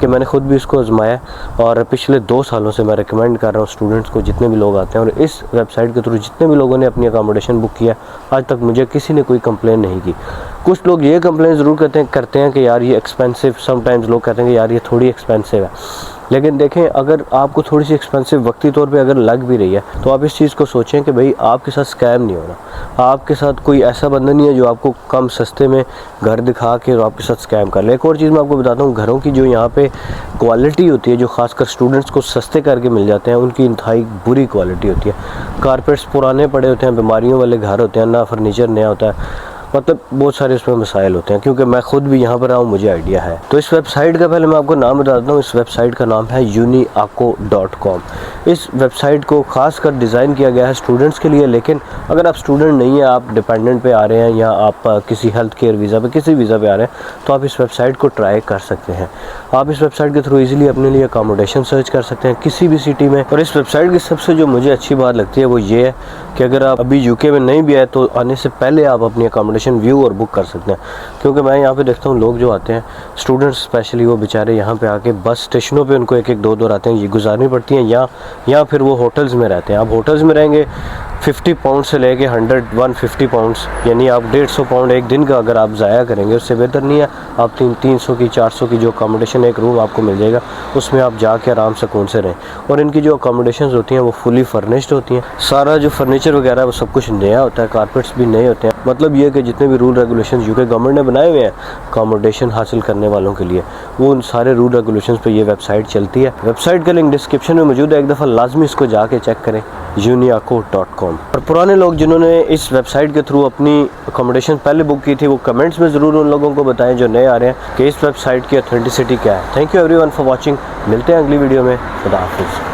कि मैंने ख़ुद भी इसको आजमाया, और पिछले 2 सालों से मैं रिकमेंड कर रहा हूँ स्टूडेंट्स को, जितने भी लोग आते हैं। और इस वेबसाइट के थ्रू जितने भी लोगों ने अपनी अकोमोडेशन बुक किया, आज तक मुझे किसी ने कोई कंप्लेन नहीं की। कुछ लोग ये कंप्लेन ज़रूर करते हैं कि यार ये एक्सपेंसिव, समटाइम्स लोग कहते हैं कि यार ये थोड़ी एक्सपेंसिव है। लेकिन देखें, अगर आपको थोड़ी सी एक्सपेंसिव वक्ती तौर पे अगर लग भी रही है, तो आप इस चीज़ को सोचें कि भाई आपके साथ स्कैम नहीं हो रहा, आपके साथ कोई ऐसा बंदा नहीं है जो आपको कम सस्ते में घर दिखा के और आपके साथ स्कैम कर ले। एक और चीज़ मैं आपको बताता हूँ, घरों की जो यहाँ पे क्वालिटी होती है, जो खासकर स्टूडेंट्स को सस्ते करके मिल जाते हैं, उनकी इंतहाई बुरी क्वालिटी होती है। कारपेट्स पुराने पड़े होते हैं, बीमारियों वाले घर होते हैं, ना फर्नीचर नया होता है, मतलब बहुत सारे इसमें मसाइल होते हैं। क्योंकि मैं ख़ुद भी यहाँ पर आऊँ, मुझे आइडिया है। तो इस वेबसाइट का पहले मैं आपको नाम बता देता हूँ। इस वेबसाइट का नाम है uniaco.com। इस वेबसाइट को ख़ास कर डिज़ाइन किया गया है स्टूडेंट्स के लिए। लेकिन अगर आप स्टूडेंट नहीं हैं, आप डिपेंडेंट पे आ रहे हैं, या आप किसी हेल्थ केयर वीज़ा पे, किसी वीज़ा पे आ रहे हैं, तो आप इस वेबसाइट को ट्राई कर सकते हैं। आप इस वेबसाइट के थ्रू ईज़िली अपने लिए अकोमोडेशन सर्च कर सकते हैं किसी भी सिटी में। और इस वेबसाइट की सबसे जो मुझे अच्छी बात लगती है वो ये है कि अगर आप अभी यूके में नहीं भी आए, तो आने से पहले आप अपनी अकोमोडेशन व्यू और बुक कर सकते हैं। क्योंकि मैं यहाँ पे देखता हूँ लोग जो आते हैं, स्टूडेंट्स स्पेशली, वो बेचारे यहाँ पे आके बस स्टेशनों पे उनको 1-1 2-2 रातें ये गुजारनी पड़ती हैं, या फिर वो होटल्स में रहते हैं। आप होटल्स में रहेंगे 50 पाउंड से लेके 150 पाउंड्स, यानी आप 150 पाउंड एक दिन का अगर आप ज़ाया करेंगे, उससे बेहतर नहीं है आप 300 की 400 की जो अकोमोडेशन एक रूम आपको मिल जाएगा, उसमें आप जाके आराम सुकून से रहें। और इनकी जो अकोमोडेशंस होती हैं वो फुली फर्निश्ड होती हैं, सारा जो फर्नीचर वगैरह वो सब कुछ नया होता है, कारपेट्स भी नए होते हैं। मतलब ये कि जितने भी रूल रेगुलेशन यूके गवर्नमेंट ने बनाए हुए हैं अकोमोडेशन हासिल करने वालों के लिए, वो उन सारे रूल रेगुलेशन पे ये वेबसाइट चलती है। वेबसाइट का लिंक डिस्क्रिप्शन में मौजूद है, एक दफ़ा लाजमी इसको जाके चेक करें, uniaco.com। और पुराने लोग जिन्होंने इस वेबसाइट के थ्रू अपनी अकोमोडेशन पहले बुक की थी, वो कमेंट्स में ज़रूर उन लोगों को बताएं जो नए आ रहे हैं कि इस वेबसाइट की ऑथेंटिसिटी क्या है। Thank you everyone for watching. मिलते हैं अगली वीडियो में। खुदा हाफिज़।